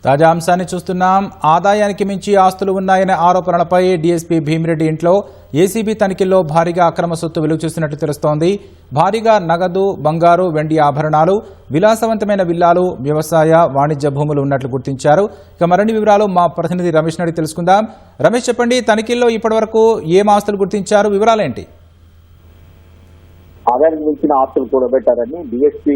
తాజా అంశాన్ని చూస్తున్నాం. ఆదాయానికి మించి ఆస్తులు ఉన్నాయనే ఆరోపణలపై డీఎస్పీ భీమిరెడ్డి ఇంట్లో ఏసీబీ తనిఖీల్లో భారీగా అక్రమ సొత్తు వెలుగు చూసినట్లు తెలుస్తోంది. భారీగా నగదు, బంగారు, వెండి ఆభరణాలు, విలాసవంతమైన విల్లాలు, వ్యవసాయ, వాణిజ్య భూములు ఉన్నట్లు గుర్తించారు. ఇక మరిన్ని వివరాలు మా ప్రతినిధి రమేష్ అడిగి తెలుసుకుందాం. రమేష్, చెప్పండి, తనిఖీల్లో ఇప్పటివరకు ఏం ఆస్తులు గుర్తించారు, వివరాలేంటి? ఆదాయానికి మించిన ఆస్తులు కూడబెట్టారని డీఎస్పీ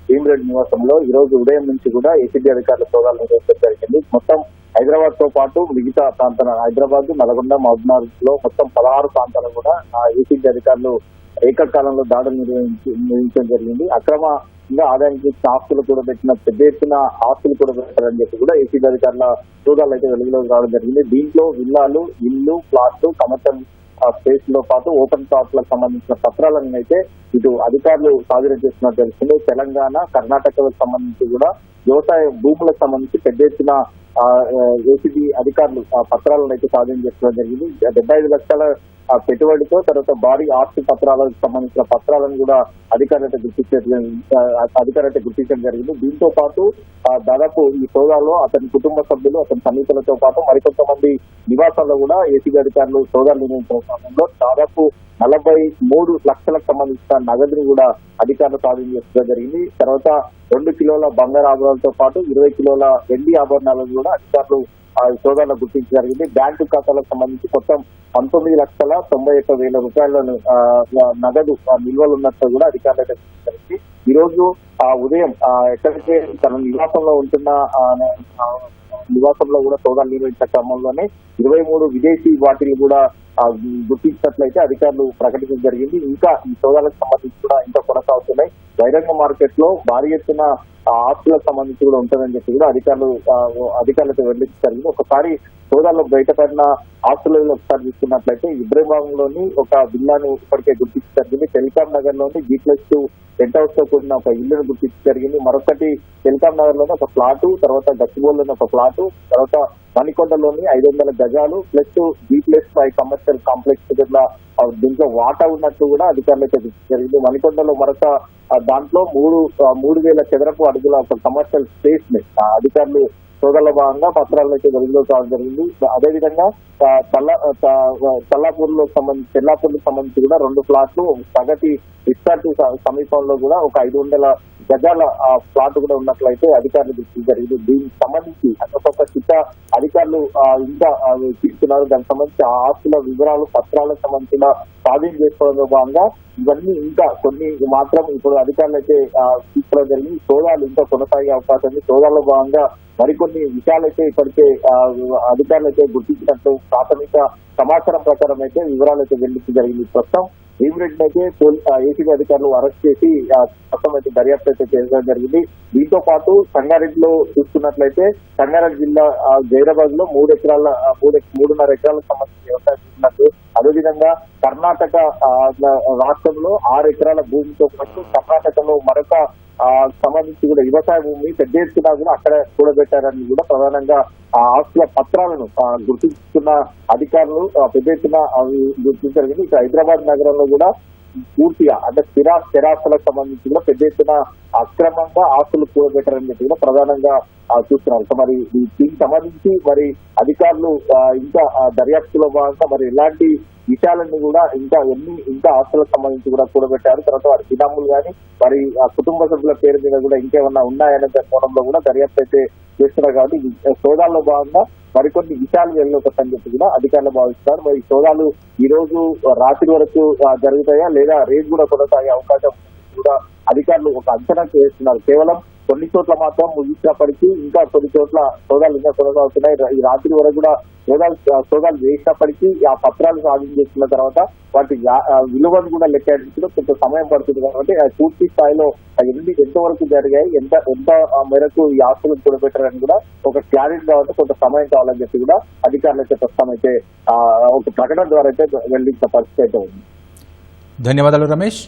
భీమిరెడ్డి నివాసంలో ఈ రోజు ఉదయం నుంచి కూడా ఏసీబీ అధికారుల సోదాలు నిర్వహించడం జరిగింది. మొత్తం హైదరాబాద్ తో పాటు మిగతా ప్రాంతాల హైదరాబాద్, నల్గొండ, మహబూబాబాద్ లో మొత్తం 16 ప్రాంతాలు కూడా ఏసీబీ అధికారులు ఏకకాలంలో దాడులు నిర్వహించడం జరిగింది. అక్రమంగా ఆదాయానికి మించిన ఆస్తులు కూడబెట్టిన పెద్ద ఎత్తున ఆస్తులు కూడబెట్టారని చెప్పి కూడా ఏసీబీ అధికారుల సోదాలు అయితే వెలుగులోకి రావడం జరిగింది. దీంట్లో విల్లాలు, ఇల్లు, ప్లాట్లు, కమర్షియల్ స్పేస్ లో పాటు ఓపెన్ ప్లాట్లకు సంబంధించిన పత్రాలను అయితే ఇటు అధికారులు స్వాధీనం చేస్తున్నట్టు తెలుస్తుంది. తెలంగాణ, కర్ణాటకకు సంబంధించి కూడా వ్యవసాయ భూములకు సంబంధించి పెద్ద ఎత్తున ఏసీబీ అధికారులు పత్రాలను అయితే స్వాధీనం చేసుకోవడం జరిగింది. 75 లక్షల పెట్టుబడితో తర్వాత భారీ ఆస్తి పత్రాలకు సంబంధించిన పత్రాలను కూడా అధికారులైతే గుర్తించడం జరిగింది. దీంతో పాటు దాదాపు ఈ సోదాలో అతని కుటుంబ సభ్యులు, అతని సమీపలతో పాటు మరికొంతమంది నివాసాల్లో కూడా ఏసీబీ అధికారులు సోదాలు నిర్వహించిన సమయంలో దాదాపు 43 లక్షలకు సంబంధించిన నగదుని కూడా అధికారులు స్వాధీనం చేసుకోవడం జరిగింది. తర్వాత 2 కిలోల బంగారు ఆభరణాలతో పాటు 20 కిలోల వెండి ఆభరణాలను కూడా అధికారులు సోదాలను గుర్తించడం జరిగింది. బ్యాంకు ఖాతాలకు సంబంధించి మొత్తం 19,91,000 రూపాయలను నగదు నిల్వలు ఉన్నట్టు కూడా అధికారులు అయితే గుర్తించారు. ఈ రోజు ఉదయం ఎక్కడికే తన నివాసంలో ఉంటున్న నివాసంలో కూడా సోదాలు నిర్వహించిన క్రమంలోనే 23 విదేశీ వాటిని కూడా గుర్తించినట్లయితే అధికారులు ప్రకటించడం జరిగింది. ఇంకా ఈ సోదాలకు సంబంధించి కూడా ఇంకా కొనసాగుతున్నాయి. బహిరంగ మార్కెట్ లో భారీ ఎత్తున ఆస్తులకు సంబంధించి కూడా ఉంటుందని చెప్పి కూడా అధికారులతో వెల్లడించడం జరిగింది. ఒకసారి సోదాల్లో బయటపడిన ఆస్తులలో ఒకసారి చూసుకున్నట్లయితే ఇబ్రహీంలోని ఒక విల్లాను ఇప్పటికే గుర్తించడం జరిగింది. టెలికాం నగర్ లోని G+2 పెంట్ హౌస్ తో కూడిన ఒక ఇల్లును గుర్తించడం జరిగింది. మరొకటి టెలికాం నగర్ లోని ఒక ఫ్లాటు, తర్వాత గచ్చిబౌలిలోని ఒక ఫ్లాటు, తర్వాత మణికొండలోని 500 గజాలు ప్లస్ G+5 కమర్షియల్ కాంప్లెక్స్ దీంట్లో వాటా ఉన్నట్టు కూడా అధికారులు అయితే గుర్తించడం జరిగింది. మణికొండలో మరొక దాంట్లో 3,000 చదరపు అడుగుల ఒక కమర్షియల్ స్పేస్ ని అధికారులు సోదాల భాగంగా పత్రాలను అయితే వెలుగులోకి రావడం జరిగింది. అదేవిధంగా చెల్లాపూర్కు సంబంధించి కూడా 2 ఫ్లాట్లు, ప్రగతి ఇస్టార్ట్ సమీపంలో కూడా ఒక 500 గజాల ఫ్లాట్ కూడా ఉన్నట్లయితే అధికారులు గుర్తించడం జరిగింది. దీనికి సంబంధించి ఒక్కొక్క చిట్ట అధికారులు ఇంకా తీసుకున్నారు. దానికి సంబంధించి ఆస్తుల వివరాలు, పత్రాలకు సంబంధించిన స్వాధీనం చేసుకోవడంలో భాగంగా ఇవన్నీ ఇంకా కొన్ని మాత్రం ఇప్పుడు అధికారులు అయితే తీసుకోవడం జరిగింది. సోదాలు ఇంకా కొనసాగే అవకాశం ఉంది. సోదాల్లో భాగంగా మరికొన్ని విషయాలైతే ఇప్పటికే అధికారులు అయితే గుర్తించినట్టు ప్రాథమిక సమాచారం ప్రకారం అయితే వివరాలు అయితే వెల్లడించడం జరిగింది. ప్రస్తుతం భీమిరెడ్డిని అయితే ఏసీబీ అధికారులు అరెస్ట్ చేసి ప్రస్తుతం అయితే దర్యాప్తు అయితే చేయడం జరిగింది. దీంతో పాటు సంగారెడ్డిలో చూసుకున్నట్లయితే సంగారెడ్డి జిల్లా జైరాబాద్ లో 3.5 ఎకరాలకు సంబంధించి వ్యవసాయం చేస్తున్నట్టు, అదేవిధంగా కర్ణాటక రాష్ట్రంలో 6 ఎకరాల భూమితో పాటు కర్ణాటకలో మరొక సంబంధించి కూడా వ్యవసాయ భూమి పెద్ద ఎత్తున కూడా అక్కడ కూడబెట్టారని కూడా ప్రధానంగా ఆస్తుల పత్రాలను గుర్తించుకున్న అధికారులు పెద్ద ఎత్తున గుర్తించారు. ఇక హైదరాబాద్ నగరంలో కూడా పూర్తిగా అంటే స్థిరాస్తులకు సంబంధించి కూడా పెద్ద ఎత్తున అక్రమంగా ఆస్తులు కూడబెట్టారని చెప్పి కూడా ప్రధానంగా చూస్తున్నారు. సో మరి దీనికి సంబంధించి మరి అధికారులు ఇంకా దర్యాప్తులో భాగంగా మరి ఎలాంటి విషయాలన్నీ కూడా ఇంకా ఆస్తులకు సంబంధించి కూడా కూడబెట్టారు. తర్వాత వారి బినాములు కానీ మరి కుటుంబ సభ్యుల పేరు మీద కూడా ఇంకేమన్నా ఉన్నాయనే కోణంలో కూడా దర్యాప్తు అయితే చేస్తున్నారు. కాబట్టి సోదాల్లో భాగంగా మరికొన్ని విషయాలు వెళ్ళొకని చెప్పి కూడా అధికారులు భావిస్తున్నారు. మరి సోదాలు ఈ రోజు రాత్రి వరకు జరుగుతాయా లేదా రేపు కూడా కొనసాగే అవకాశం కూడా అధికారులు ఒక అంచనా చేస్తున్నారు. కేవలం కొన్ని చోట్ల మాత్రం ముగించినప్పటికీ ఇంకా కొన్ని చోట్ల సోదాలు ఇంకా కొనసాగుతున్నాయి. ఈ రాత్రి వరకు కూడా సోదాలు చేసినప్పటికీ ఆ పత్రాలు సాధన చేస్తున్న తర్వాత వాటి విలువను కూడా లెక్కించడం కొంత సమయం పడుతుంది. కాబట్టి పూర్తి స్థాయిలో ఎంతవరకు జరిగాయి, ఎంత మేరకు ఈ ఆస్తులను కూడబెట్టారని కూడా ఒక క్లారిటీ కావాలంటే కొంత సమయం కావాలని చెప్పి కూడా అధికారులు అయితే ప్రస్తుతం అయితే ఒక ప్రకటన ద్వారా అయితే వెల్లడించిన పరిస్థితి అయితే ఉంది. ధన్యవాదాలు రమేష్.